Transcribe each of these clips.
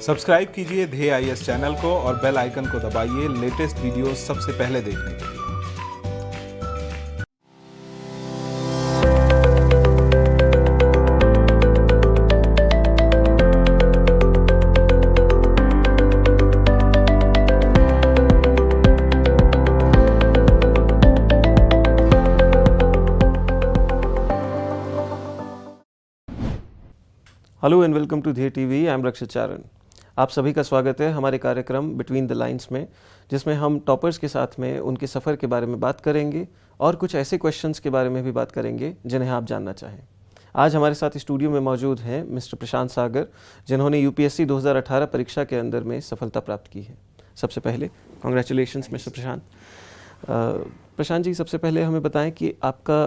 Subscribe कीजिए ध्येय IAS channel को और बेल आइकन को दबाइए लेटेस्ट वीडियो सबसे पहले देखने के लिए। हेलो एंड वेलकम टू ध्येय टीवी। आई एम रक्षित चारण। आप सभी का स्वागत है हमारे कार्यक्रम बिटवीन द लाइंस में, जिसमें हम टॉपर्स के साथ में उनके सफ़र के बारे में बात करेंगे और कुछ ऐसे क्वेश्चंस के बारे में भी बात करेंगे जिन्हें आप जानना चाहें। आज हमारे साथ स्टूडियो में मौजूद हैं मिस्टर प्रशांत सागर, जिन्होंने यूपीएससी 2018 परीक्षा के अंदर में सफलता प्राप्त की है। सबसे पहले कॉन्ग्रेचुलेशंस मिस्टर प्रशांत। प्रशांत जी, सबसे पहले हमें बताएं कि आपका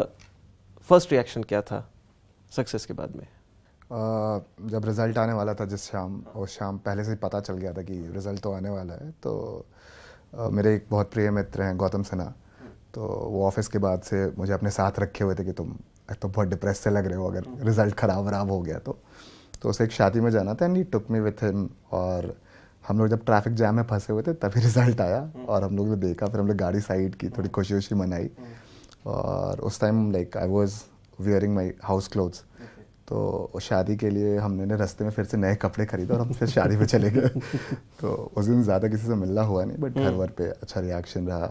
फर्स्ट रिएक्शन क्या था सक्सेस के बाद में? जब रिज़ल्ट आने वाला था जिस शाम, उस शाम पहले से ही पता चल गया था कि रिज़ल्ट तो आने वाला है। तो मेरे एक बहुत प्रिय मित्र हैं गौतम सिन्हा, तो वो ऑफिस के बाद से मुझे अपने साथ रखे हुए थे कि तुम तो बहुत डिप्रेस से लग रहे हो अगर रिज़ल्ट ख़राब हो गया तो उसे एक शादी में जाना था and he took me with him. और हम लोग जब ट्रैफिक जैम में फंसे हुए थे तभी रिज़ल्ट आया और हम लोग ने देखा, फिर हम लोग गाड़ी साइड की, थोड़ी खुशी खुशी मनाई। और उस time like I was wearing my house clothes, तो शादी के लिए हमने रास्ते में फिर से नए कपड़े खरीदे और हम फिर शादी पे चले गए। तो उस दिन ज़्यादा किसी से मिलना हुआ नहीं, बट घर वर पे अच्छा रिएक्शन रहा।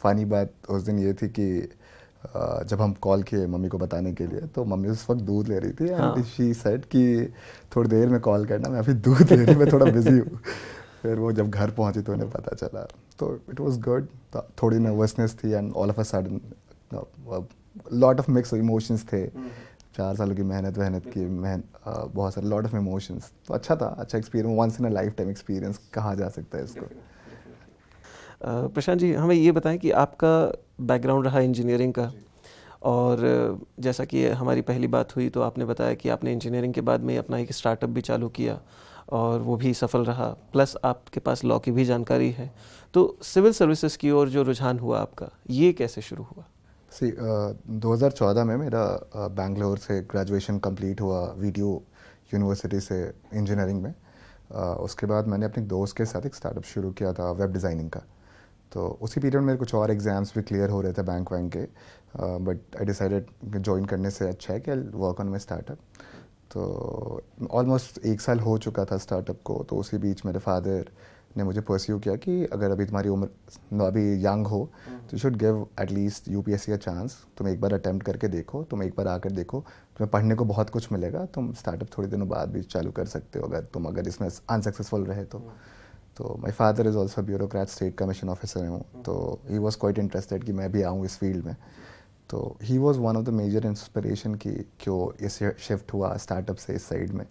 फ़नी बात उस दिन ये थी कि जब हम कॉल किए मम्मी को बताने के लिए, तो मम्मी उस वक्त दूध ले रही थी एंड शी सेड कि थोड़ी देर में कॉल करना, मैं अभी दूध ले रही, मैं थोड़ा बिजी हूँ। फिर वो जब घर पहुँची तो उन्हें पता चला, तो इट वॉज गुड। थोड़ी नर्वसनेस थी and all of a sudden lot of mix emotions थे। 4 सालों की मेहनत की बहुत सारे लॉट ऑफ इमोशंस। तो अच्छा था, अच्छा experience, once in a lifetime experience कहा जा सकता है इसको। प्रशांत जी, हमें ये बताएं कि आपका बैकग्राउंड रहा इंजीनियरिंग का, और जैसा कि हमारी पहली बात हुई तो आपने बताया कि आपने इंजीनियरिंग के बाद में अपना एक स्टार्टअप भी चालू किया और वो भी सफल रहा, प्लस आपके पास लॉ की भी जानकारी है। तो सिविल सर्विसेज की ओर जो रुझान हुआ आपका, ये कैसे शुरू हुआ? 2014 में मेरा बैंगलोर से ग्रेजुएशन कंप्लीट हुआ, वीडियो यूनिवर्सिटी से इंजीनियरिंग में। उसके बाद मैंने अपने दोस्त के साथ एक स्टार्टअप शुरू किया था वेब डिज़ाइनिंग का। तो उसी पीरियड में कुछ और एग्ज़ाम्स भी क्लियर हो रहे थे बैंक के, बट आई डिसाइडेड ज्वाइन करने से अच्छा है कि I work on my startup. तो ऑलमोस्ट 1 साल हो चुका था स्टार्टअप को। तो उसी बीच मेरे फादर ने मुझे परस्यू किया कि अगर अभी तुम्हारी उम्र अभी यंग हो तो should give at least UPSC a chance. तुम एक बार अटेम्प्ट करके देखो, तुम एक बार आकर देखो, तुम्हें पढ़ने को बहुत कुछ मिलेगा। तुम स्टार्टअप थोड़ी दिनों बाद भी चालू कर सकते हो अगर इसमें अनसक्सेसफुल रहे तो my father is also bureaucrat, state commission officer हूँ, तो ही वॉज क्वाइट इंटरेस्टेड कि मैं भी आऊँ इस फील्ड में। तो he was one of the major inspiration कि क्यों इस शिफ्ट हुआ स्टार्टअप से इस साइड में।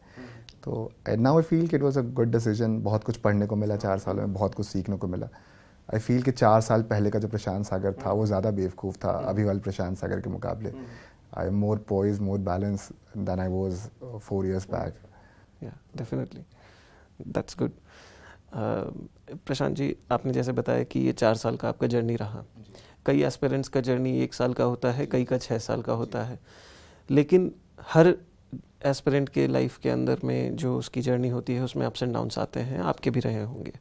तो नाउ आई फील कि it was a good decision. बहुत कुछ पढ़ने को मिला 4 सालों में, बहुत कुछ सीखने को मिला। आई फील कि 4 साल पहले का जो प्रशांत सागर था वो ज़्यादा बेवकूफ़ था अभी वाले प्रशांत सागर के मुकाबले। I am more poised, more balance than I was 4 years back. Yeah definitely, that's good. Prashant ji, आपने जैसे बताया कि ये 4 साल का आपका जर्नी रहा। कई एस्पिरेंट्स का जर्नी 1 साल का होता है, कई का 6 साल का होता है, लेकिन हर एस्पिरेंट के लाइफ के अंदर में जो उसकी जर्नी होती है उसमें अप्स एंड डाउन्स आते हैं, आपके भी रहे होंगे।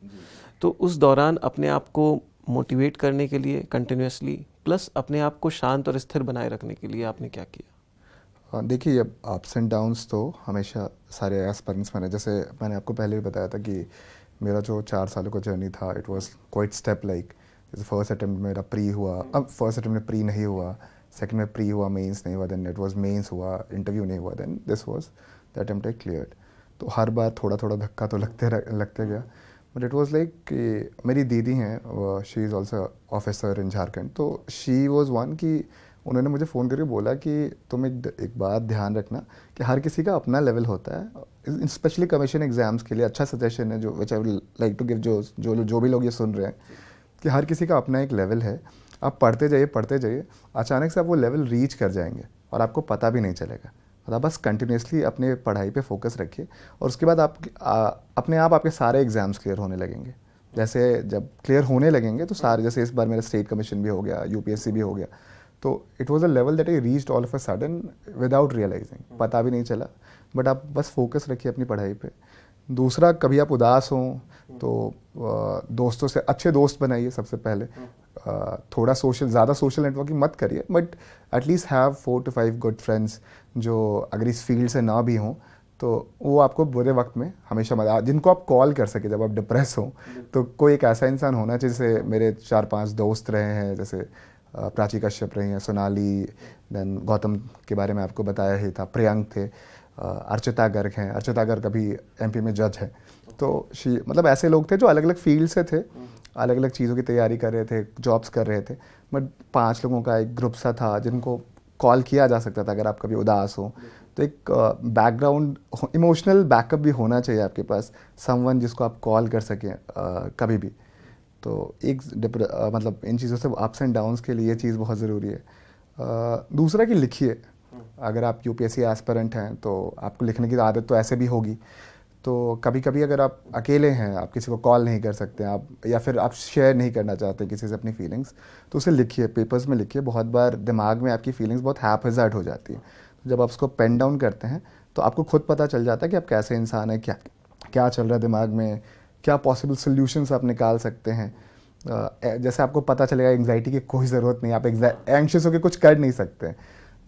तो उस दौरान अपने आप को मोटिवेट करने के लिए कंटिन्यूसली, प्लस अपने आप को शांत और स्थिर बनाए रखने के लिए आपने क्या किया? देखिए, अब अप्स एंड डाउन्स तो हमेशा सारे एस्पिरेंट्स में, जैसे मैंने आपको पहले भी बताया था कि मेरा जो 4 सालों का जर्नी था it was quite step like. जैसे फर्स्ट अटैम्प्ट मेरा प्री हुआ, अब फर्स्ट अटैम्प्ट में प्री नहीं हुआ, सेकंड में प्री हुआ, मेंस नहीं हुआ, देन इट वाज मेंस हुआ, इंटरव्यू नहीं हुआ, then this was the attempt I cleared. तो हर बार थोड़ा थोड़ा धक्का तो लगते गया, बट इट वाज लाइक कि मेरी दीदी हैं, she is also officer in Jharkhand. तो शी वाज वन कि उन्होंने मुझे फ़ोन करके बोला कि तुम एक बात ध्यान रखना कि हर किसी का अपना लेवल होता है, स्पेशली कमीशन एग्ज़ाम्स के लिए। अच्छा सजेशन है जो which I would like to give, जो भी लोग ये सुन रहे हैं, कि हर किसी का अपना एक लेवल है। आप पढ़ते जाइए, अचानक से आप वो लेवल रीच कर जाएंगे और आपको पता भी नहीं चलेगा। और आप बस कंटिन्यूसली अपने पढ़ाई पे फोकस रखिए और उसके बाद अपने आप आपके सारे एग्ज़ाम्स क्लियर होने लगेंगे। जैसे जब क्लियर होने लगेंगे तो सारे, जैसे इस बार मेरा स्टेट कमीशन भी हो गया, यूपीएससी भी हो गया, तो it was a level that I reached all of a sudden without realising, पता भी नहीं चला। बट आप बस फोकस रखिए अपनी पढ़ाई पे। दूसरा, कभी आप उदास हों तो दोस्तों से अच्छे दोस्त बनाइए सबसे पहले। थोड़ा ज़्यादा सोशल नेटवर्किंग मत करिए, but at least have 4 to 5 good friends जो अगर इस फील्ड से ना भी हों तो वो आपको बुरे वक्त में हमेशा मदद, जिनको आप कॉल कर सके जब आप डिप्रेस हो। तो कोई एक ऐसा इंसान होना चाहिए। जैसे मेरे 4-5 दोस्त रहे हैं, जैसे प्राची कश्यप रही हैं, सोनाली, देन गौतम के बारे में आपको बताया ही था, प्रियंक थे, अर्चिता गर्ग हैं, अर्चिता गर्ग अभी एमपी में जज है। तो मतलब ऐसे लोग थे जो अलग अलग फील्ड से थे, अलग अलग चीज़ों की तैयारी कर रहे थे, जॉब्स कर रहे थे, बट 5 लोगों का एक ग्रुप सा था जिनको कॉल किया जा सकता था अगर आप कभी उदास हो। तो एक बैकग्राउंड इमोशनल बैकअप भी होना चाहिए आपके पास, समवन जिसको आप कॉल कर सकें कभी भी। तो एक मतलब इन चीज़ों से अप्स एंड डाउन्स के लिए ये चीज़ बहुत ज़रूरी है। दूसरा कि लिखिए। अगर आप यूपीएससी एस्पिरेंट हैं तो आपको लिखने की आदत तो ऐसे भी होगी। तो कभी कभी अगर आप अकेले हैं, आप किसी को कॉल नहीं कर सकते, आप या फिर आप शेयर नहीं करना चाहते किसी से अपनी फीलिंग्स, तो उसे लिखिए, पेपर्स में लिखिए। बहुत बार दिमाग में आपकी फीलिंग्स बहुत हैपहैज़र्ड हो जाती है। जब आप उसको पेन डाउन करते हैं तो आपको खुद पता चल जाता है कि आप कैसे इंसान हैं, क्या क्या चल रहा है दिमाग में, क्या पॉसिबल सोल्यूशंस आप निकाल सकते हैं। जैसे आपको पता चलेगा एंग्जाइटी की कोई ज़रूरत नहीं, आप एंग्शियस होकर कुछ कर नहीं सकते।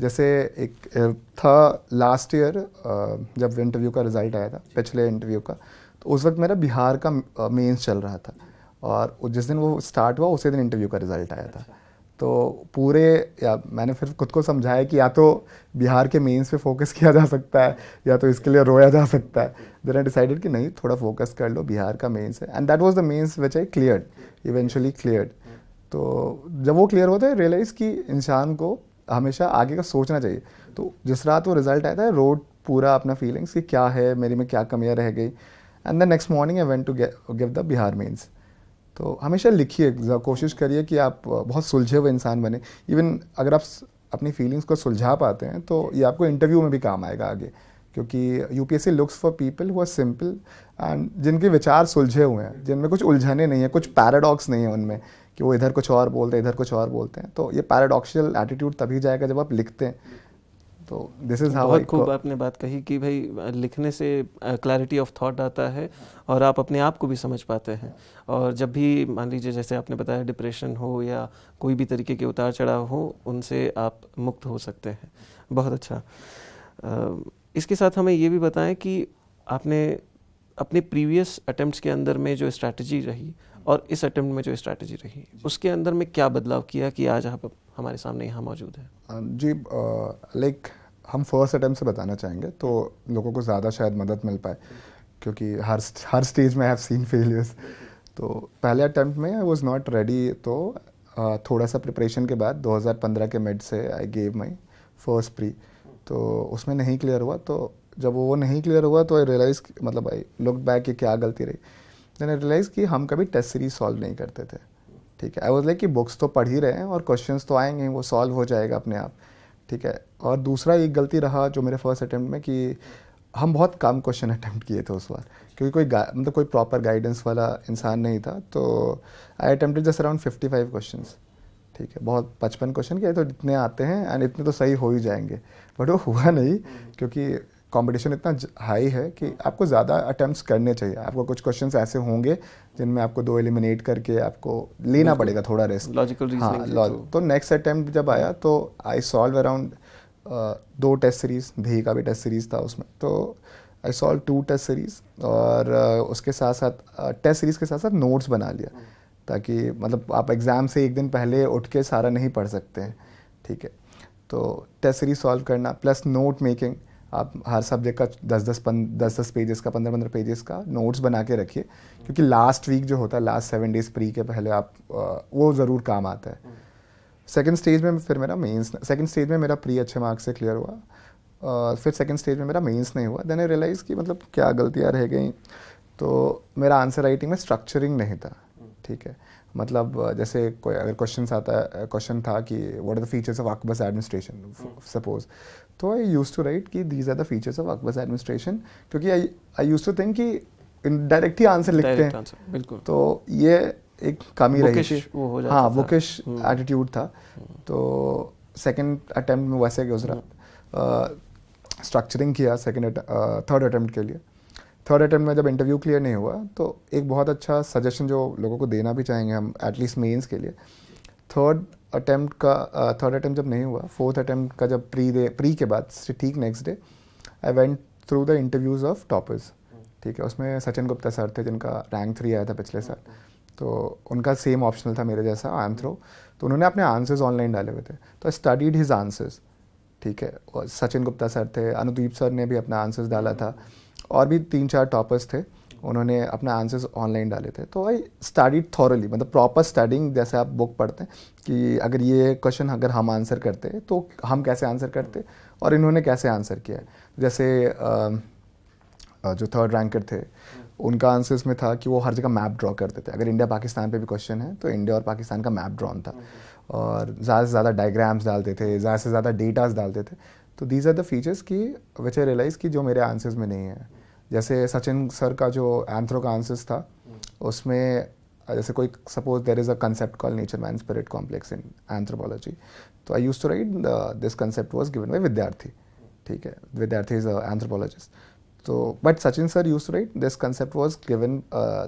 जैसे एक था लास्ट ईयर जब इंटरव्यू का रिज़ल्ट आया था, पिछले इंटरव्यू का, तो उस वक्त मेरा बिहार का मेंस चल रहा था और जिस दिन वो स्टार्ट हुआ उसी दिन इंटरव्यू का रिज़ल्ट आया था। तो मैंने फिर खुद को समझाया कि या तो बिहार के मेंस पे फोकस किया जा सकता है या तो इसके लिए रोया जा सकता है। देन आई डिसाइडेड कि नहीं, थोड़ा फोकस कर लो, बिहार का मेंस है। And that was the Mains which I cleared, eventually cleared. तो जब वो क्लियर होता है, रियलाइज़ कि इंसान को हमेशा आगे का सोचना चाहिए। तो जिस रात वो रिज़ल्ट आया था, रोड पूरा अपना फीलिंग्स कि क्या है, मेरी में क्या कमियाँ रह गई। And the next morning I went to give the Bihar Mains. तो हमेशा लिखिए, कोशिश करिए कि आप बहुत सुलझे हुए इंसान बने। इवन अगर आप अपनी फीलिंग्स को सुलझा पाते हैं तो ये आपको इंटरव्यू में भी काम आएगा आगे, क्योंकि UPSC looks for people who are simple and जिनके विचार सुलझे हुए हैं, जिनमें कुछ उलझने नहीं है, कुछ पैराडॉक्स नहीं है उनमें कि वो इधर कुछ और बोलते हैं, इधर कुछ और बोलते हैं। तो ये पैराडॉक्शियल एटीट्यूड तभी जाएगा जब आप लिखते हैं। तो दिस इज़ हाउ। बहुत खूब आपने बात कही कि भाई लिखने से क्लैरिटी ऑफ थॉट आता है और आप अपने आप को भी समझ पाते हैं। और जब भी मान लीजिए जैसे आपने बताया डिप्रेशन हो या कोई भी तरीके के उतार चढ़ाव हो, उनसे आप मुक्त हो सकते हैं। बहुत अच्छा। इसके साथ हमें ये भी बताएं कि आपने अपने प्रीवियस अटेम्प्ट्स के अंदर में जो स्ट्रैटेजी रही और इस अटेम्प्ट में जो स्ट्रैटेजी रही, उसके अंदर में क्या बदलाव किया कि आज आप हमारे सामने यहाँ मौजूद हैं? जी, लाइक हम फर्स्ट अटेम्प्ट से बताना चाहेंगे तो लोगों को ज़्यादा शायद मदद मिल पाए, क्योंकि हर स्टेज में आई हैव सीन फेलियर्स। तो पहले अटेम्प्ट में आई वाज नॉट रेडी, तो थोड़ा सा प्रिपरेशन के बाद 2015 के मिड से I gave my first pre. तो उसमें नहीं क्लियर हुआ। तो जब वो नहीं क्लियर हुआ तो आई रियलाइज़, मतलब आई लुक बैक कि क्या गलती रही। देन आई रियलाइज़ कि हम कभी टेस्ट सीरीज सॉल्व नहीं करते थे। ठीक है, आई वाज लाइक कि बुक्स तो पढ़ ही रहे हैं और क्वेश्चंस तो आएंगे, वो सॉल्व हो जाएगा अपने आप। ठीक है। और दूसरा एक गलती रहा जो मेरे फर्स्ट अटेम्प्ट में, कि हम बहुत कम क्वेश्चन अटेम्प्ट किए थे उस बार, क्योंकि मतलब कोई प्रॉपर गाइडेंस वाला इंसान नहीं था। तो आई अटेम्प्टेड जस्ट अराउंड 55 क्वेश्चंस। ठीक है, बहुत 55 क्वेश्चन किए तो इतने आते हैं एंड इतने तो सही हो ही जाएंगे, बट वो हुआ नहीं, क्योंकि कंपटीशन इतना हाई है कि आपको ज़्यादा अटेम्प्ट्स करने चाहिए। आपको कुछ क्वेश्चंस ऐसे होंगे जिनमें आपको 2 एलिमिनेट करके आपको लेना पड़ेगा थोड़ा रिस्क, लॉजिकल रीजनिंग। तो नेक्स्ट अटेम्प्ट जब आया तो I solve around 2 test series, भी का भी टेस्ट सीरीज़ था उसमें। तो आई सॉल्व 2 टेस्ट सीरीज़ और उसके साथ साथ टेस्ट सीरीज़ के साथ साथ नोट्स बना लिया, ताकि मतलब आप एग्ज़ाम से एक दिन पहले उठ के सारा नहीं पढ़ सकते हैं। ठीक है, तो टेस्ट सीरीज़ सॉल्व करना प्लस नोट मेकिंग। आप हर सब्जेक्ट का 10-10 पेजेस का, 15-15 पेजेस का नोट्स बना के रखिए, क्योंकि लास्ट वीक जो होता है, लास्ट 7 डेज प्री के पहले आप वो ज़रूर काम आता है। सेकंड स्टेज में फिर मेरा मेंस, सेकंड स्टेज में मेरा प्री अच्छे मार्क्स से क्लियर हुआ। फिर सेकंड स्टेज में मेरा मेंस नहीं हुआ। देन आई रियलाइज़ कि मतलब क्या गलतियाँ रह गई। तो मेरा आंसर राइटिंग में स्ट्रक्चरिंग नहीं था। ठीक है, मतलब जैसे कोई अगर क्वेश्चन था कि what are the features of Akbar's administration suppose, तो आई यूज्ड टू राइट कि these are the features of Akbar's administration, क्योंकि आई यूज्ड टू थिंक कि डायरेक्ट ही आंसर लिखते हैं। बिल्कुल। तो ये एक कमी रही थी। हाँ, बुकिश एटीट्यूड था। तो सेकंड अटेम्प्ट में वैसे गुजरा। स्ट्रक्चरिंग किया थर्ड अटेम्प्ट के लिए। थर्ड अटेम्प्ट में जब इंटरव्यू क्लियर नहीं हुआ तो एक बहुत अच्छा सजेशन जो लोगों को देना भी चाहेंगे हम एटलीस्ट मेंस के लिए, थर्ड अटेम्प्ट जब नहीं हुआ, फोर्थ अटेम्प्ट का जब प्री के बाद ठीक next day I went through the interviews of toppers. ठीक है, उसमें सचिन गुप्ता सर थे जिनका रैंक 3 आया था पिछले साल, तो उनका सेम ऑप्शनल था मेरे जैसा आंथ्रो, तो उन्होंने अपने आंसर्स ऑनलाइन डाले हुए थे, तो आई स्टडीड हिज आंसर्स। ठीक है, और सचिन गुप्ता सर थे, अनुदीप सर ने भी अपना आंसर्स डाला था, और भी 3-4 टॉपर्स थे, उन्होंने अपना आंसर्स ऑनलाइन डाले थे। तो आई स्टडीड थॉरली, मतलब प्रॉपर स्टडिंग, जैसे आप बुक पढ़ते हैं कि अगर ये क्वेश्चन अगर हम आंसर करते तो हम कैसे आंसर करते और इन्होंने कैसे आंसर किया है। जैसे जो थर्ड रैंकर थे उनका आंसर्स में था कि वो हर जगह मैप ड्रॉ करते थे, अगर इंडिया पाकिस्तान पे भी क्वेश्चन है तो इंडिया और पाकिस्तान का मैप ड्रॉन था, और ज़्यादा से ज़्यादा डायग्राम्स डालते थे, ज़्यादा से ज़्यादा डेटाज डालते थे। तो दीज आर द फीचर्स की विच आई रियलाइज़ कि जो मेरे आंसर्स में नहीं है। जैसे सचिन सर का जो एंथ्रो का आंसर्स था उसमें जैसे कोई suppose there is a concept called nature man spirit complex in anthropology, तो I used to write this concept was given by Vidyarthi. ठीक है, विद्यार्थी इज अ एंथ्रोपोलॉजिस्ट, तो but Sachin sir used to write this concept was given,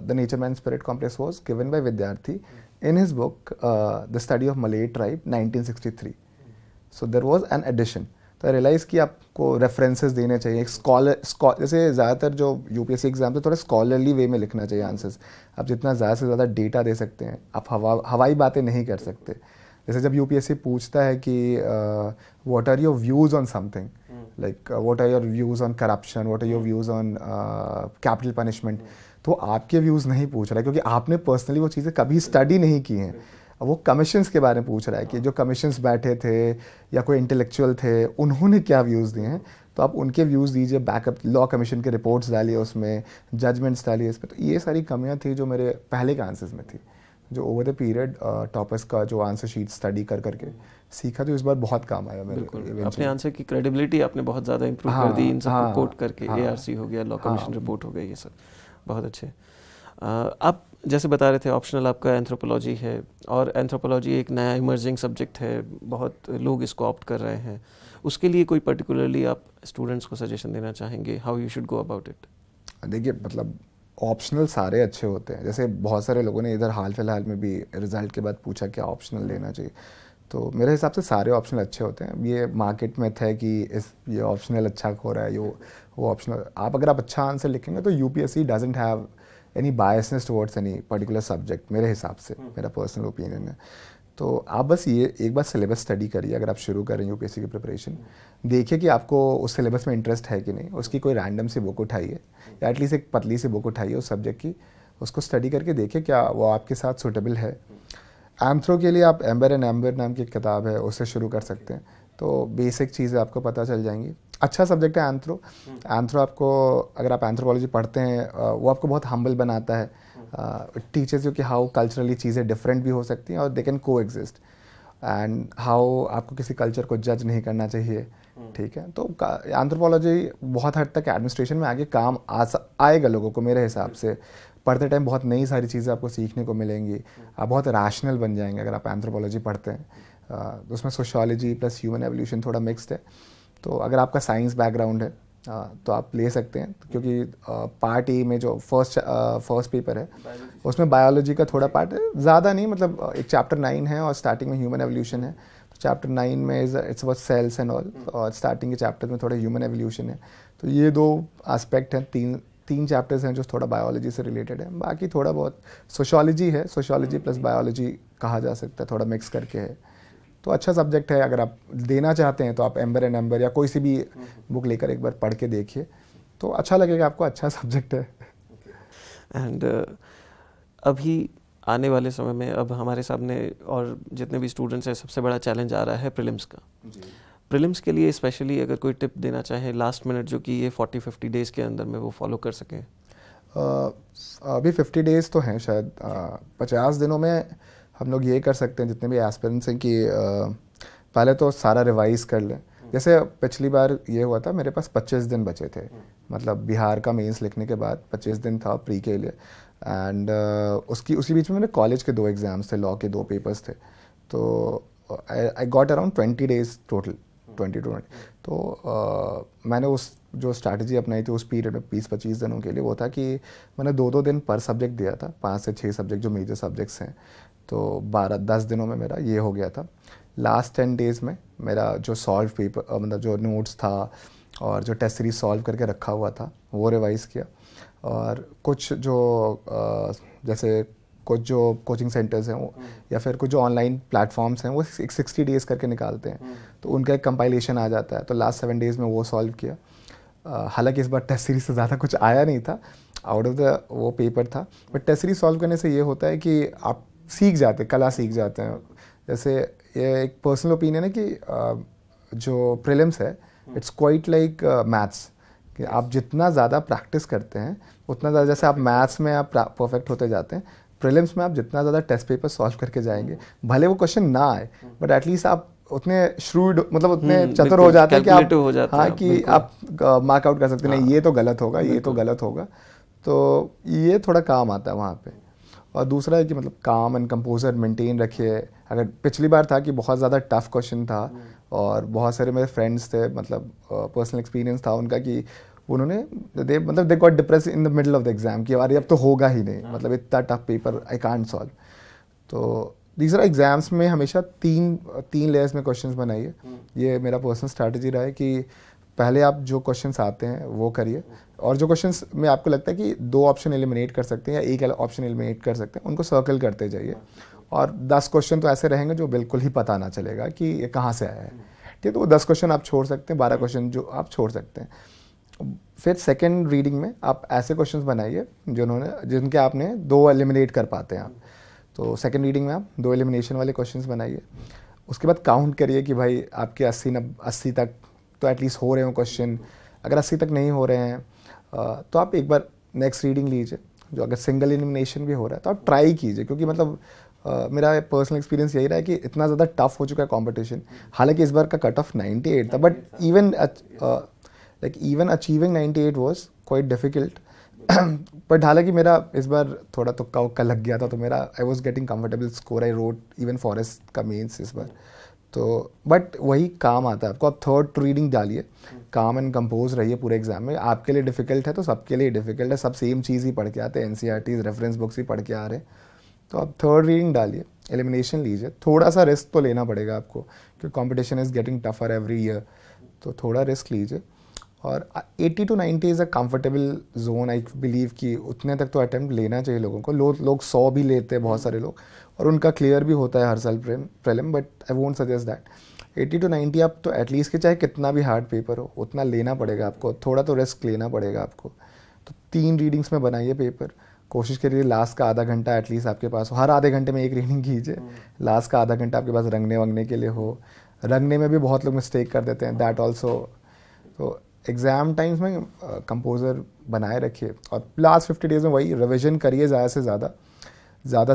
the nature man spirit complex was given by Vidyarthi in his book The Study of Malay Tribe 1963. So there was an addition. तो realise कि आपको references देने चाहिए, एक scholar जैसे ज़्यादातर जो UPSC exam थे थोड़ा स्कॉलरली वे में लिखना चाहिए आंसर्स। आप जितना ज़्यादा से ज़्यादा डेटा दे सकते हैं, आप हवाई बातें नहीं कर सकते। जैसे जब यूपीएससी पूछता है कि what are your views on something, like what are your views on corruption, what are your views on capital punishment, तो आपके व्यूज़ नहीं पूछ रहा है क्योंकि आपने पर्सनली वो चीज़ें कभी स्टडी नहीं की हैं। वो कमीशंस के बारे में पूछ रहा है कि जो कमीशंस बैठे थे या कोई इंटेलेक्चुअल थे उन्होंने क्या व्यूज़ दिए हैं, तो आप उनके व्यूज़ दीजिए, बैकअप लॉ कमीशन के रिपोर्ट्स डालिए, उसमें जजमेंट्स डालिए इसमें। तो ये सारी कमियाँ थी जो मेरे पहले के आंसर्स में थी, जो ओवर द पीरियड टॉपर्स का जो आंसर शीट स्टडी कर करके सीखा, तो इस बार बहुत काम आया मेरे। बिल्कुल, अपने आंसर की क्रेडिबिलिटी आपने बहुत ज़्यादा इंप्रूव कर दी इन सबको कोट करके। ARC हो गया, लॉ कमीशन रिपोर्ट हो गई, ये सब बहुत अच्छे। आप जैसे बता रहे थे ऑप्शनल आपका एंथ्रोपोलॉजी है, और एंथ्रोपोलॉजी एक नया इमर्जिंग सब्जेक्ट है, बहुत लोग इसको ऑप्ट कर रहे हैं। उसके लिए कोई पर्टिकुलरली आप स्टूडेंट्स को सजेशन देना चाहेंगे, how you should go about it? देखिए, मतलब ऑप्शनल सारे अच्छे होते हैं। जैसे बहुत सारे लोगों ने इधर हाल फिलहाल में भी रिजल्ट के बाद पूछा क्या ऑप्शनल लेना चाहिए, तो मेरे हिसाब से सारे ऑप्शनल अच्छे होते हैं। ये मार्केट में है कि ये ऑप्शनल अच्छा हो रहा है, वो ऑप्शनल अगर आप अच्छा आंसर लिखेंगे तो UPSC doesn't have any biasness towards any particular subject, मेरे हिसाब से, मेरा पर्सनल ओपिनियन है। तो आप बस ये एक बार सिलेबस स्टडी करिए, अगर आप शुरू करें यूपीएससी की प्रिपरेशन, देखिए कि आपको उस सिलेबस में इंटरेस्ट है कि नहीं, उसकी कोई रैंडम सी बुक उठाइए या एटलीस्ट एक पतली सी बुक उठाइए उस सब्जेक्ट की, उसको स्टडी करके देखिए क्या वो आपके साथ सूटेबल है। एंथ्रो के लिए आप एम्बर एंड एम्बर नाम की एक किताब है, उससे शुरू कर सकते हैं, तो बेसिक चीज़ें आपको पता चल जाएंगी। अच्छा सब्जेक्ट है एंथ्रो। एंथ्रो आपको, अगर आप एंथ्रोपोलॉजी पढ़ते हैं, वो आपको बहुत हम्बल बनाता है, टीचर्स यू कि हाउ कल्चरली चीज़ें डिफरेंट भी हो सकती हैं और दे कैन को एग्जिस्ट, एंड हाउ आपको किसी कल्चर को जज नहीं करना चाहिए। ठीक है, तो एंथ्रोपोलॉजी बहुत हद तक एडमिनिस्ट्रेशन में आगे काम आएगा लोगों को, मेरे हिसाब से। पढ़ते टाइम बहुत नई सारी चीज़ें आपको सीखने को मिलेंगी, आप बहुत रैशनल बन जाएंगे अगर आप एंथ्रोपोलॉजी पढ़ते हैं। उसमें सोशियोलॉजी प्लस ह्यूमन एवोल्यूशन थोड़ा मिक्स्ड है, तो अगर आपका साइंस बैकग्राउंड है तो आप ले सकते हैं, क्योंकि पार्ट ए में जो फर्स्ट पेपर है उसमें बायोलॉजी का थोड़ा पार्ट है, ज़्यादा नहीं, मतलब एक चैप्टर 9 है और स्टार्टिंग में ह्यूमन एवोल्यूशन है। तो चैप्टर 9 में it's about sales and all, और स्टार्टिंग के चैप्टर में थोड़ा ह्यूमन एवोल्यूशन है। तो ये 2 एस्पेक्ट हैं, तीन चैप्टर्स हैं जो थोड़ा बायोलॉजी से रिलेटेड है। बाकी थोड़ा बहुत सोशियोलॉजी है, सोशियोलॉजी प्लस बायोलॉजी कहा जा सकता है, थोड़ा मिक्स करके है। तो अच्छा सब्जेक्ट है, अगर आप देना चाहते हैं तो आप एम्बर एंड एम्बर या कोई सी भी बुक लेकर एक बार पढ़ के देखिए, तो अच्छा लगेगा आपको, अच्छा सब्जेक्ट है। एंड अभी आने वाले समय में अब हमारे सामने और जितने भी स्टूडेंट्स हैं, सबसे बड़ा चैलेंज आ रहा है प्रीलिम्स का। प्रीलिम्स के लिए स्पेशली अगर कोई टिप देना चाहे लास्ट मिनट, जो कि ये 40-50 डेज़ के अंदर में वो फॉलो कर सकें। अभी 50 डेज़ तो हैं शायद, 50 दिनों में हम लोग ये कर सकते हैं जितने भी एस्पिरेंट्स हैं कि पहले तो सारा रिवाइज कर लें। जैसे पिछली बार ये हुआ था, मेरे पास 25 दिन बचे थे, मतलब बिहार का मेंस लिखने के बाद 25 दिन था प्री के लिए, एंड उसी बीच में मेरे कॉलेज के 2 एग्ज़ाम्स थे, लॉ के 2 पेपर्स थे, तो I got around 20 days total 2020। तो मैंने उस जो स्ट्रैटेजी अपनाई थी उस पीरियड में 20-25 दिनों के लिए, वो था कि मैंने 2-2 दिन पर सब्जेक्ट दिया था, 5 से 6 सब्जेक्ट जो मेजर सब्जेक्ट्स हैं। तो 12-10 दिनों में मेरा ये हो गया था। लास्ट 10 डेज़ में मेरा जो सॉल्व पेपर मतलब जो नोट्स था और जो टेस्ट सीरीज सॉल्व करके रखा हुआ था वो रिवाइज़ किया। और कुछ जो जैसे कुछ जो कोचिंग सेंटर्स हैं वो या फिर कुछ जो ऑनलाइन प्लेटफॉर्म्स हैं वो 60 डेज़ करके निकालते हैं, तो उनका एक कंपाइलेशन आ जाता है। तो लास्ट 7 डेज़ में वो सॉल्व किया। हालांकि इस बार टेस्ट सीरीज से ज़्यादा कुछ आया नहीं था, आउट ऑफ द वो पेपर था, बट टेस्ट सीरीज सॉल्व करने से ये होता है कि आप सीख जाते हैं, कला सीख जाते हैं। जैसे ये एक पर्सनल ओपिनियन है कि जो प्रीलिम्स है इट्स क्वाइट लाइक मैथ्स, कि आप जितना ज़्यादा प्रैक्टिस करते हैं उतना ज़्यादा, जैसे आप मैथ्स में आप परफेक्ट होते जाते हैं, प्रीलिम्स में आप जितना ज़्यादा टेस्ट पेपर सॉल्व करके जाएंगे, भले वो क्वेश्चन ना आए बट एटलीस्ट आप उतने श्रूड मतलब उतने चतुर हो जाते हैं कि आप हो जाता है, कि आप मार्क आउट कर सकते हैं, नहीं ये तो गलत होगा, ये तो गलत होगा। तो ये थोड़ा काम आता है वहाँ पे। और दूसरा है कि मतलब काम एंड कंपोजर मेंटेन रखिए। अगर पिछली बार था कि बहुत ज़्यादा टफ क्वेश्चन था और बहुत सारे मेरे फ्रेंड्स थे, मतलब पर्सनल एक्सपीरियंस था उनका कि उन्होंने they got depress in the middle of the exam कि अरे अब तो होगा ही नहीं, मतलब इतना tough paper I can't solve. तो तीसरा एग्जाम्स में हमेशा तीन लेयर्स में क्वेश्चंस बनाइए। ये मेरा पर्सनल स्ट्रैटेजी रहा है कि पहले आप जो क्वेश्चंस आते हैं वो करिए, और जो क्वेश्चंस में आपको लगता है कि 2 ऑप्शन एलिमिनेट कर सकते हैं या एक ऑप्शन एलिमिनेट कर सकते हैं, उनको सर्कल करते जाइए। और 10 क्वेश्चन तो ऐसे रहेंगे जो बिल्कुल ही पता ना चलेगा कि ये कहाँ से आया है, ठीक है। तो वो 10 क्वेश्चन आप छोड़ सकते हैं, 12 क्वेश्चन जो आप छोड़ सकते हैं। फिर सेकेंड रीडिंग में आप ऐसे क्वेश्चन बनाइए जिनके आपने 2 एलिमिनेट कर पाते हैं आप। तो सेकेंड रीडिंग में आप 2 एलिमिनेशन वाले क्वेश्चंस बनाइए। उसके बाद काउंट करिए कि भाई आपके 80 तक तो एटलीस्ट हो रहे हो क्वेश्चन। अगर 80 तक नहीं हो रहे हैं तो आप एक बार नेक्स्ट रीडिंग लीजिए। जो अगर सिंगल एलिमिनेशन भी हो रहा है तो आप ट्राई कीजिए, क्योंकि मतलब मेरा पर्सनल एक्सपीरियंस यही रहा है कि इतना ज़्यादा टफ हो चुका है कंपटीशन। हालांकि इस बार का कट ऑफ 98 था, but even achieving 98 was quite difficult. But हालांकि मेरा इस बार थोड़ा तुक्का उक्का लग गया था, तो मेरा I was getting comfortable score. I wrote even forest का मेंस इस बार। तो बट वही काम आता है आपको। आप थर्ड रीडिंग डालिए, काम एंड कंपोज रहिए पूरे एग्जाम में। आपके लिए डिफिकल्ट है तो सबके लिए डिफिकल्ट है, सब सेम चीज़ ही पढ़ के आते हैं, NCERT रेफरेंस बुक्स ही पढ़ के आ रहे हैं। तो आप थर्ड रीडिंग डालिए, एलिमिनेशन लीजिए। थोड़ा सा रिस्क तो लेना पड़ेगा आपको, क्योंकि competition is getting tougher every year, तो थोड़ा रिस्क लीजिए। और 80 to 90 is a comfortable zone. I believe कि उतने तक तो अटैम्प्ट लेना चाहिए लोगों को। लोग 100 भी लेते हैं बहुत सारे लोग, और उनका क्लियर भी होता है हर साल prelim, but I won't suggest that. 80 to 90 आप तो एटलीस्ट के चाहे कितना भी हार्ड पेपर हो उतना लेना पड़ेगा आपको, थोड़ा तो रिस्क लेना पड़ेगा आपको। तो 3 रीडिंग्स में बनाइए पेपर। कोशिश करिए लास्ट का आधा घंटा एटलीस्ट आपके पास हो। हर आधे घंटे में एक रीडिंग कीजिए, लास्ट का आधा घंटा आपके पास रंगने वंगने के लिए हो। रंगने में भी बहुत लोग मिस्टेक कर देते हैं, दैट ऑल्सो। तो एग्ज़ाम टाइम्स में कंपोज़र बनाए रखिए, और लास्ट 50 डेज़ में वही रिविजन करिए ज़्यादा से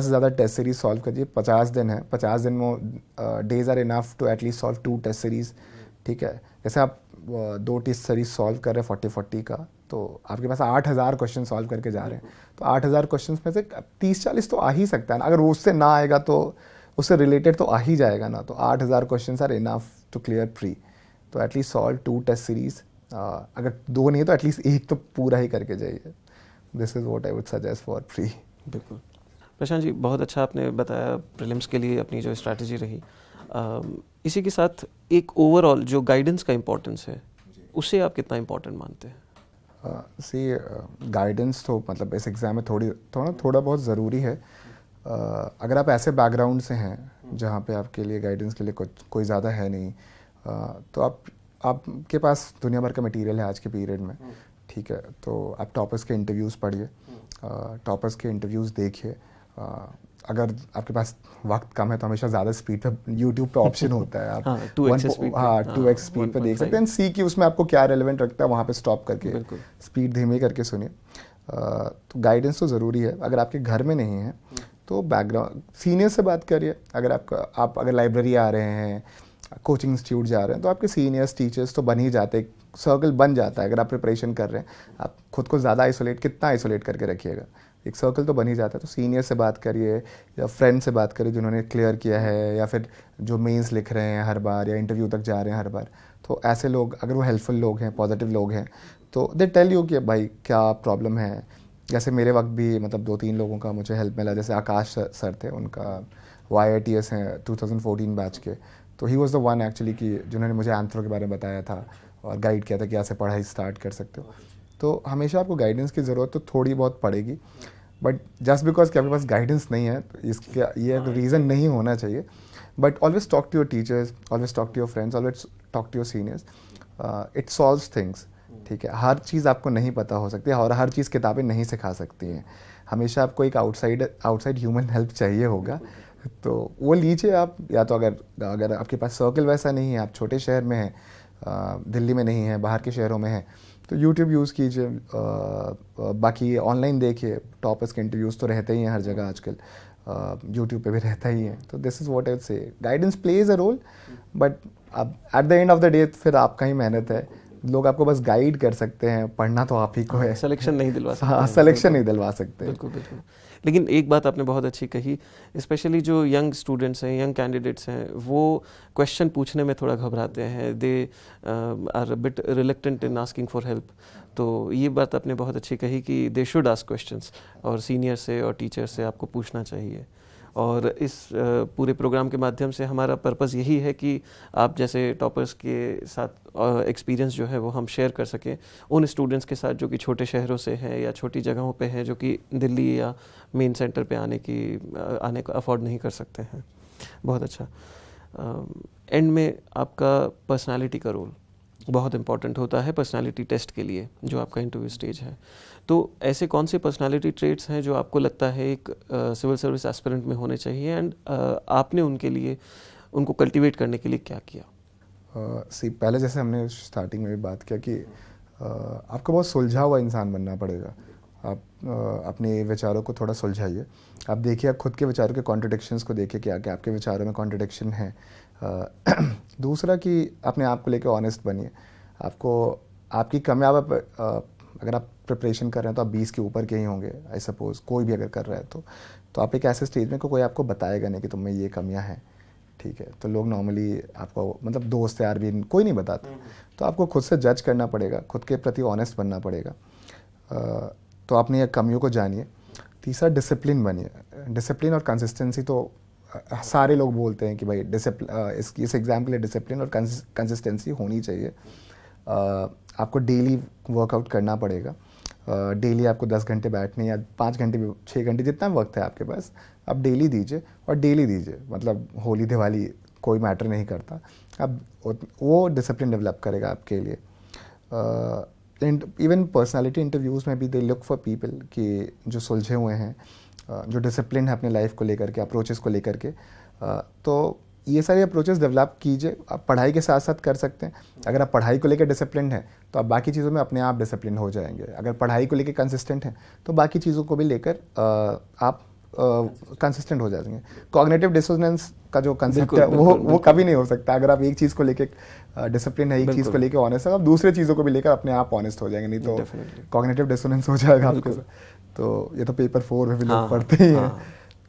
ज़्यादा टेस्ट सीरीज सॉल्व करिए। 50 दिन है, 50 दिन में days are enough to at least solve 2 test series, ठीक है। जैसे आप 2 टेस्ट सीरीज सॉल्व कर रहे हैं 40-40 का, तो आपके पास 8000 क्वेश्चन सॉल्व करके जा रहे हैं। तो 8000 क्वेश्चन में से 30-40 तो आ ही सकता है ना। अगर वो उससे ना आएगा तो उससे रिलेटेड तो आ ही जाएगा ना। तो 8000 question are enough to clear pre. तो एटलीस्ट सॉल्व 2 टेस्ट सीरीज। अगर 2 नहीं तो एटलीस्ट 1 तो पूरा ही करके जाइए। This is what I would suggest for pre. बिल्कुल प्रशांत जी, बहुत अच्छा आपने बताया प्रीलिम्स के लिए अपनी जो स्ट्रैटेजी रही। इसी के साथ एक ओवरऑल जो गाइडेंस का इम्पोर्टेंस है, उसे आप कितना इम्पोर्टेंट मानते हैं? गाइडेंस तो मतलब इस एग्ज़ाम में थोड़ा बहुत ज़रूरी है। अगर आप ऐसे बैकग्राउंड से हैं जहाँ पे आपके लिए गाइडेंस के लिए कोई ज़्यादा है नहीं, तो आपके पास दुनिया भर का मटेरियल है आज के पीरियड में, ठीक है। तो आप टॉपर्स के इंटरव्यूज़ पढ़िए, टॉपर्स के इंटरव्यूज़ देखिए। अगर आपके पास वक्त कम है तो हमेशा ज़्यादा स्पीड पे यूट्यूब पे ऑप्शन होता है, आप 2x स्पीड पे देख सकते हैं। सी कि उसमें आपको क्या रेलेवेंट रखता है, वहाँ पे स्टॉप करके स्पीड धीमी करके सुनिए। तो गाइडेंस तो ज़रूरी है। अगर आपके घर में नहीं है तो बैकग्राउंड सीनियर से बात करिए। अगर आप अगर लाइब्रेरी आ रहे हैं, कोचिंग इंस्टीट्यूट जा रहे हैं, तो आपके सीनियर्स टीचर्स तो बन ही जाते सर्कल बन जाता है अगर आप प्रिपरेशन कर रहे हैं। आप खुद को ज़्यादा कितना आइसोलेट करके रखिएगा, एक सर्कल तो बन ही जाता है। तो सीनियर से बात करिए या फ्रेंड से बात करिए जिन्होंने क्लियर किया है, या फिर जो मेंस लिख रहे हैं हर बार या इंटरव्यू तक जा रहे हैं हर बार। तो ऐसे लोग अगर वो हेल्पफुल लोग हैं, पॉजिटिव लोग हैं, तो दे टेल यू कि भाई क्या प्रॉब्लम है। जैसे मेरे वक्त भी मतलब 2-3 लोगों का मुझे हेल्प मिला। जैसे आकाश सर थे, उनका YITS हैं 2014 बैच के, तो he was the one actually कि जिन्होंने मुझे एंथ्रो के बारे में बताया था और गाइड किया था कि ऐसे पढ़ाई स्टार्ट कर सकते हो। तो हमेशा आपको गाइडेंस की ज़रूरत तो थोड़ी बहुत पड़ेगी, बट जस्ट बिकॉज कि आपके पास गाइडेंस नहीं है तो इसका ये रीज़न नहीं होना चाहिए। But always talk to your teachers, always talk to your friends, always talk to your seniors. It solves things, ठीक है। हर चीज़ आपको नहीं पता हो सकती है और हर चीज़ किताबें नहीं सिखा सकती हैं। हमेशा आपको एक आउटसाइड ह्यूमन हेल्प चाहिए होगा, तो वो लीजिए आप। या तो अगर आपके पास सर्कल वैसा नहीं है, आप छोटे शहर में हैं, दिल्ली में नहीं है, बाहर के शहरों में हैं, तो यूट्यूब यूज़ कीजिए। बाकी ऑनलाइन देखिए, टॉपर्स के इंटरव्यूज़ तो रहते ही हैं हर जगह आजकल, यूट्यूब पे भी रहता ही है। तो this is what I would say, guidance plays a role, but अब at the end of the day फिर आपका ही मेहनत है। लोग आपको बस गाइड कर सकते हैं, पढ़ना तो आप ही को है। सिलेक्शन नहीं दिलवा सकते। हाँ, सिलेक्शन नहीं दिलवा सकते। बिल्कुल बिल्कुल। लेकिन एक बात आपने बहुत अच्छी कही, स्पेशली जो यंग स्टूडेंट्स हैं, यंग कैंडिडेट्स हैं, वो क्वेश्चन पूछने में थोड़ा घबराते हैं, they are bit reluctant in asking for help. तो ये बात आपने बहुत अच्छी कही कि दे शुड आस्क क्वेश्चंस, और सीनियर से और टीचर से आपको पूछना चाहिए। और इस पूरे प्रोग्राम के माध्यम से हमारा पर्पज़ यही है कि आप जैसे टॉपर्स के साथ एक्सपीरियंस जो है वो हम शेयर कर सकें उन स्टूडेंट्स के साथ जो कि छोटे शहरों से हैं या छोटी जगहों पे हैं, जो कि दिल्ली या मेन सेंटर पे आने को अफोर्ड नहीं कर सकते हैं। बहुत अच्छा। एंड में आपका पर्सनालिटी का रोल बहुत इंपॉर्टेंट होता है पर्सनालिटी टेस्ट के लिए, जो आपका इंटरव्यू स्टेज है। तो ऐसे कौन से पर्सनालिटी ट्रेट्स हैं जो आपको लगता है एक सिविल सर्विस एस्पिरेंट में होने चाहिए, एंड आपने उनके लिए उनको कल्टीवेट करने के लिए क्या किया? पहले जैसे हमने स्टार्टिंग में भी बात किया कि आपको बहुत सुलझा हुआ इंसान बनना पड़ेगा। आप अपने विचारों को थोड़ा सुलझाइए। आप देखिए, आप खुद के विचारों के कॉन्ट्रडिक्शंस को देखिए कि आपके विचारों में कॉन्ट्रडिक्शन है। दूसरा कि अपने आप को लेकर ऑनेस्ट बनिए। आपको आपकी कमियां, अगर आप प्रिपरेशन कर रहे हैं तो आप 20 के ऊपर के ही होंगे, आई सपोज। कोई भी अगर कर रहा है तो आप एक ऐसे स्टेज में कोई आपको बताएगा नहीं कि तुम में ये कमियां हैं, ठीक है। तो लोग नॉर्मली आपको, मतलब दोस्त यार भी कोई नहीं बताते, तो आपको खुद से जज करना पड़ेगा, खुद के प्रति ऑनेस्ट बनना पड़ेगा। तो अपनी ये कमियों को जानिए। तीसरा, डिसिप्लिन बनिए। डिसिप्लिन और कंसिस्टेंसी तो सारे लोग बोलते हैं कि भाई इस एग्जाम के लिए डिसिप्लिन और कंसिस्टेंसी होनी चाहिए। आपको डेली वर्कआउट करना पड़ेगा। डेली आपको 10 घंटे बैठने, या 5 घंटे, 6 घंटे, जितना वक्त है आपके पास, आप डेली दीजिए। और डेली दीजिए, मतलब होली दिवाली कोई मैटर नहीं करता। अब वो डिसिप्लिन डेवलप करेगा आपके लिए। इवन पर्सनालिटी इंटरव्यूज़ में भी दे लुक फॉर पीपल कि जो सुलझे हुए हैं, जो डिसिप्लिन है अपने लाइफ को लेकर के, अप्रोचेस को लेकर के। तो ये सारे अप्रोचेस डेवलप कीजिए। आप पढ़ाई के साथ साथ कर सकते हैं। अगर आप पढ़ाई को लेकर डिसिप्लिन है तो आप बाकी चीज़ों में अपने आप डिसिप्लिन हो जाएंगे। अगर पढ़ाई को लेकर कंसिस्टेंट है तो बाकी चीज़ों को भी लेकर आप कंसिस्टेंट हो जाएंगे। कॉग्निटिव डिसोनेंस का जो कंसेप्ट है वो कभी नहीं हो सकता। अगर आप एक चीज़ को लेकर डिसिप्लिन है, एक चीज़ को लेकर ऑनेस्ट है, आप दूसरे चीज़ों को भी लेकर अपने आप ऑनेस्ट हो जाएंगे, नहीं तो कॉग्निटिव डिसोनेंस हो जाएगा आपके साथ। तो ये तो पेपर 4 में भी लोग पढ़ते ही हैं।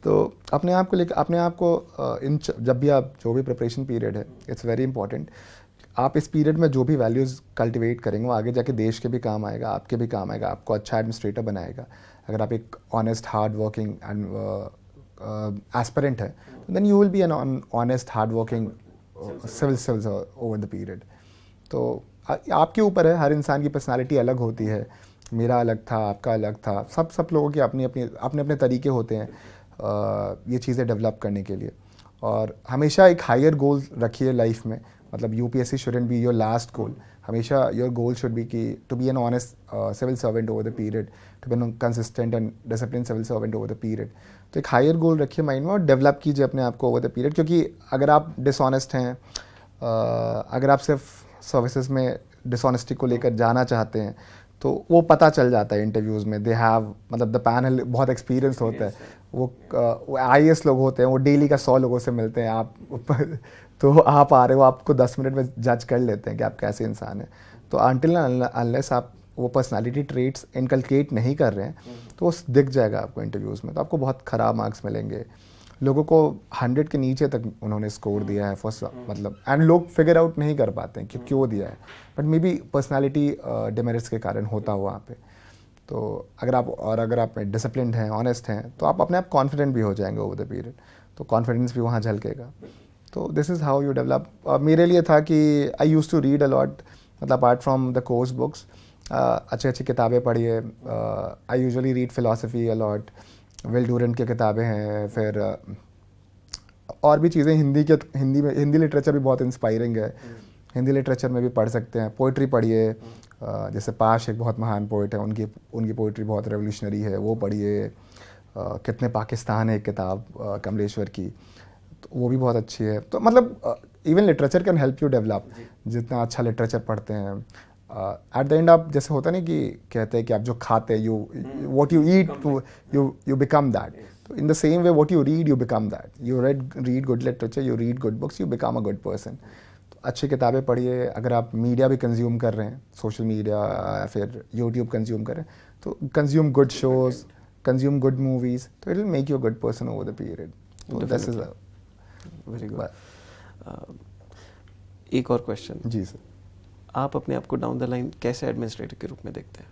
तो अपने आप को लेकर, अपने आप को जब भी आप जो भी प्रिपरेशन पीरियड है, इट्स वेरी इंपॉर्टेंट। आप इस पीरियड में जो भी वैल्यूज़ कल्टिवेट करेंगे वो आगे जाके देश के भी काम आएगा, आपके भी काम आएगा, आपको अच्छा एडमिनिस्ट्रेटर बनाएगा। अगर आप एक honest, hard working and aspirant है, then you will be an honest, hard working civil over the period. तो आपके ऊपर है। हर इंसान की पर्सनालिटी अलग होती है। मेरा अलग था, आपका अलग था, सब लोगों के अपने अपने तरीके होते हैं ये चीज़ें डेवलप करने के लिए। और हमेशा एक हायर गोल रखिए लाइफ में। मतलब UPSC shouldn't be your last goal. हमेशा योर गोल शुड बी कि to be an honest civil servant over the period, to be an consistent and discipline civil servant over the period. तो एक higher गोल रखिए mind में और develop कीजिए अपने आप को ओवर द पीरियड। क्योंकि अगर आप डिसऑनेस्ट हैं, अगर आप सिर्फ सर्विसेज में डिसऑनेस्टी को लेकर जाना चाहते हैं, तो वो पता चल जाता है इंटरव्यूज़ में। दे हैव, मतलब द पैनल बहुत एक्सपीरियंस होता है। वो IAS लोग होते हैं, वो डेली का 100 लोगों से मिलते हैं। आप तो आप आ रहे हो, आपको 10 मिनट में जज कर लेते हैं कि आप कैसे इंसान हैं। तो अनटिल अनलेस आप वो पर्सनालिटी ट्रेट्स इनकलकेट नहीं कर रहे हैं तो वो दिख जाएगा आपको इंटरव्यूज़ में, तो आपको बहुत ख़राब मार्क्स मिलेंगे। लोगों को 100 के नीचे तक उन्होंने स्कोर दिया है फर्स्ट, मतलब एंड लोग फिगर आउट नहीं कर पाते हैं कि क्यों दिया है, but may be personality demerits के कारण होता हो वहाँ पे। तो अगर आप डिसिप्लिन्ड हैं, ऑनेस्ट हैं, तो आप अपने आप कॉन्फिडेंट भी हो जाएंगे ओवर द पीरियड, तो कॉन्फिडेंस भी वहाँ झलकेगा। तो this is how you develop. मेरे लिए था कि I use to read a lot, मतलब apart from the course books अच्छी अच्छी किताबें पढ़िए। I usually read philosophy a lot, Will Durant की किताबें हैं, फिर और भी चीज़ें हिंदी लिटरेचर भी बहुत इंस्पायरिंग है, हिंदी लिटरेचर में भी पढ़ सकते हैं। पोइट्री पढ़िए, जैसे पाश एक बहुत महान पोइट है, उनकी पोइट्री बहुत रेवोल्यूशनरी है, वो पढ़िए। कितने पाकिस्तान है एक किताब कमलेश्वर की, तो वो भी बहुत अच्छी है। तो मतलब even literature can help you develop, जितना अच्छा लिटरेचर पढ़ते हैं। एट द एंड आप जैसे होता नहीं कि कहते हैं कि आप जो खाते हैं what you eat you become that, तो in the same way what you read you become that. You read good literature, you read good books, you become a good person. तो अच्छी किताबें पढ़िए। अगर आप मीडिया भी कंज्यूम कर रहे हैं, सोशल मीडिया या फिर यूट्यूब कंज्यूम कर रहे हैं, तो consume good shows, consume good movies, तो it will make you a good person over the period. तो दिस इज वेरी गुड। एक और क्वेश्चन। जी सर। आप अपने आप को डाउन द लाइन कैसे एडमिनिस्ट्रेटर के रूप में देखते हैं?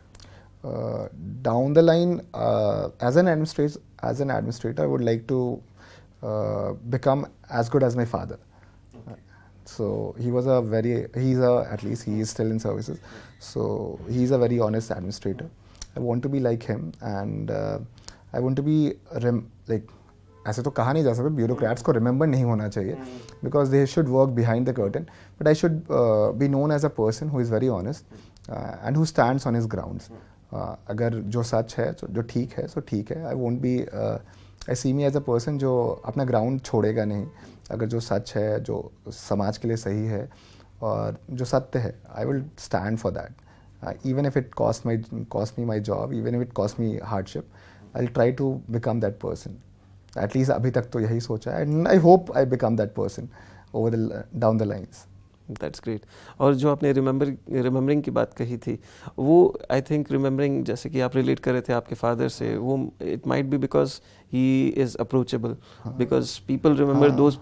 Down the line, as an administrator, I would like to become as good as my father. So at least he is still in services. So he is a very honest administrator. I want to be like him, and I want to be like, ऐसे तो कहा नहीं जा सकता, bureaucrats को remember नहीं होना चाहिए, because they should work behind the curtain, but I should be known as a person who is very honest and who stands on his grounds. अगर जो सच है, जो ठीक है, सो ठीक है। I won't be, I see me as a person जो अपना ग्राउंड छोड़ेगा नहीं। अगर जो सच है, जो समाज के लिए सही है और जो सत्य है, I will stand for that, even if it cost me my job, even if it cost me hardship, I will try to become that person. At least अभी तक तो यही सोचा है, and I hope I become that person over the down the lines. That's great. और जो आपने remembering की बात कही थी, वो आई थिंक रिमेम्बरिंग, जैसे कि आप रिलेट कर रहे थे आपके फादर से, वो it might be because he is approachable, because people remember those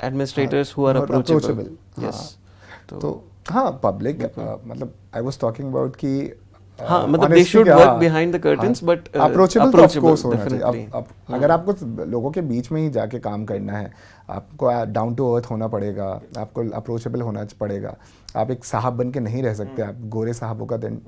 administrators who are approachable. Yes, तो हाँ, पब्लिक, मतलब आई वाज टॉकिंग अबाउट कि हाँ, मतलब they should work behind the curtains, but approachable तो of course होना चाहिए। definitely। अब अगर आपको लोगों के बीच में ही जाके काम करना है, आपको डाउन टू अर्थ होना पड़ेगा, आपको अप्रोचेबल होना पड़ेगा। आप एक साहब बन के नहीं रह सकते। आप गोरे साहबों का दिन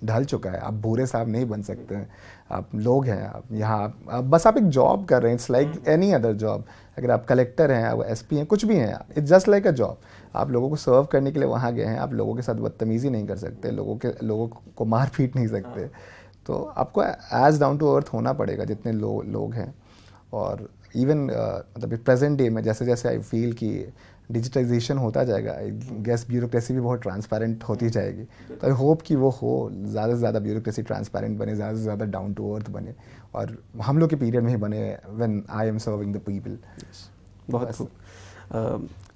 ढल चुका है, आप बुरे साहब नहीं बन सकते हैं। आप लोग हैं, आप यहाँ बस आप एक जॉब कर रहे हैं। It's like any other job. अगर आप कलेक्टर हैं, आप SP हैं, कुछ भी हैं, it's just like a job. आप लोगों को सर्व करने के लिए वहाँ गए हैं। आप लोगों के साथ बदतमीज़ी नहीं कर सकते, लोगों को मार पीट नहीं सकते। तो आपको एज डाउन टू अर्थ होना पड़ेगा जितने लोग हैं। और इवन मतलब प्रेजेंट डे में जैसे जैसे आई फील कि डिजिटाइजेशन होता जाएगा, आई गेस ब्यूरोक्रेसी भी बहुत ट्रांसपेरेंट होती जाएगी। तो आई होप कि वो हो, ज़्यादा से ज़्यादा ब्यूरोक्रेसी ट्रांसपेरेंट बने, ज़्यादा से ज़्यादा डाउन टू अर्थ बने, और हम लोग के पीरियड में ही बने when I am serving the people. बहुत खूब।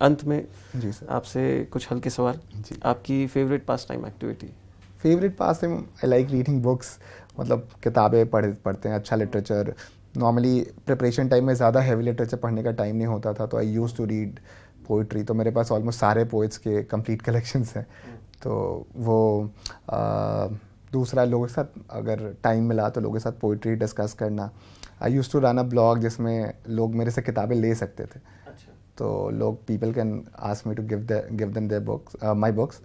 अंत में जी सर, आपसे कुछ हल्के सवाल। जी। आपकी favourite pass time activity? Favourite pass time, I like reading books. मतलब किताबें पढ़ते हैं, अच्छा लिटरेचर। नॉर्मली प्रिपरेशन टाइम में ज़्यादा हैवी लिटरेचर पढ़ने का टाइम नहीं होता था, तो आई यूज़ टू रीड पोइट्री। तो मेरे पास ऑलमोस्ट सारे पोइट्स के कंप्लीट कलेक्शंस हैं। तो वो दूसरा, लोगों के साथ अगर टाइम मिला तो लोगों के साथ पोइट्री डिस्कस करना। I use to run a blog जिसमें लोग मेरे से किताबें ले सकते थे। तो लोग, people can ask me to give them their books, my books.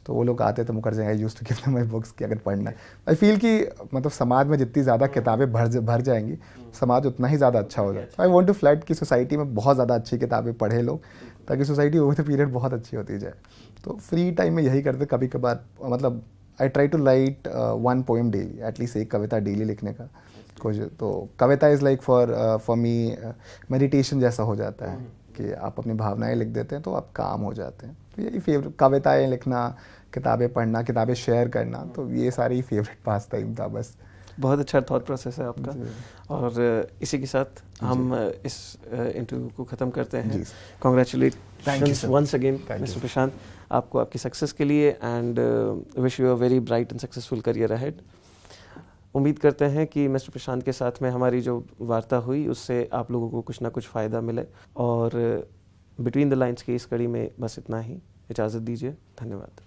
तो वो लोग आते थे Mukherjee, I use to give them my books कि अगर पढ़ना है। आई फील कि मतलब समाज में जितनी ज़्यादा किताबें भर जाएंगी, समाज उतना ही ज़्यादा अच्छा हो जाए। आई वांट टू फ्लड कि सोसाइटी में बहुत ज़्यादा अच्छी किताबें पढ़े लोग, ताकि सोसाइटी ओवर द पीरियड बहुत अच्छी होती जाए। तो फ्री टाइम में यही करते। कभी कभार मतलब I try to write 1 poem daily, at least एक कविता डेली लिखने का कोशिश। तो कविता is like for me meditation जैसा हो जाता है कि आप अपनी भावनाएं लिख देते हैं तो आप काम हो जाते हैं। तो यही फेवरेट, कविताएं लिखना, किताबें पढ़ना, किताबें शेयर करना, तो ये सारी फेवरेट पास टाइम था बस। बहुत अच्छा थॉट प्रोसेस है आपका। और इसी के साथ हम इस इंटरव्यू को ख़त्म करते हैं। कॉन्ग्रेचुलेट वंस अगेन मिस्टर प्रशांत। आपको आपकी सक्सेस के लिए and wish you a very bright and successful career ahead. उम्मीद करते हैं कि मिस्टर प्रशांत के साथ में हमारी जो वार्ता हुई उससे आप लोगों को कुछ ना कुछ फ़ायदा मिले, और बिटवीन द लाइन्स की इस कड़ी में बस इतना ही। इजाज़त दीजिए, धन्यवाद।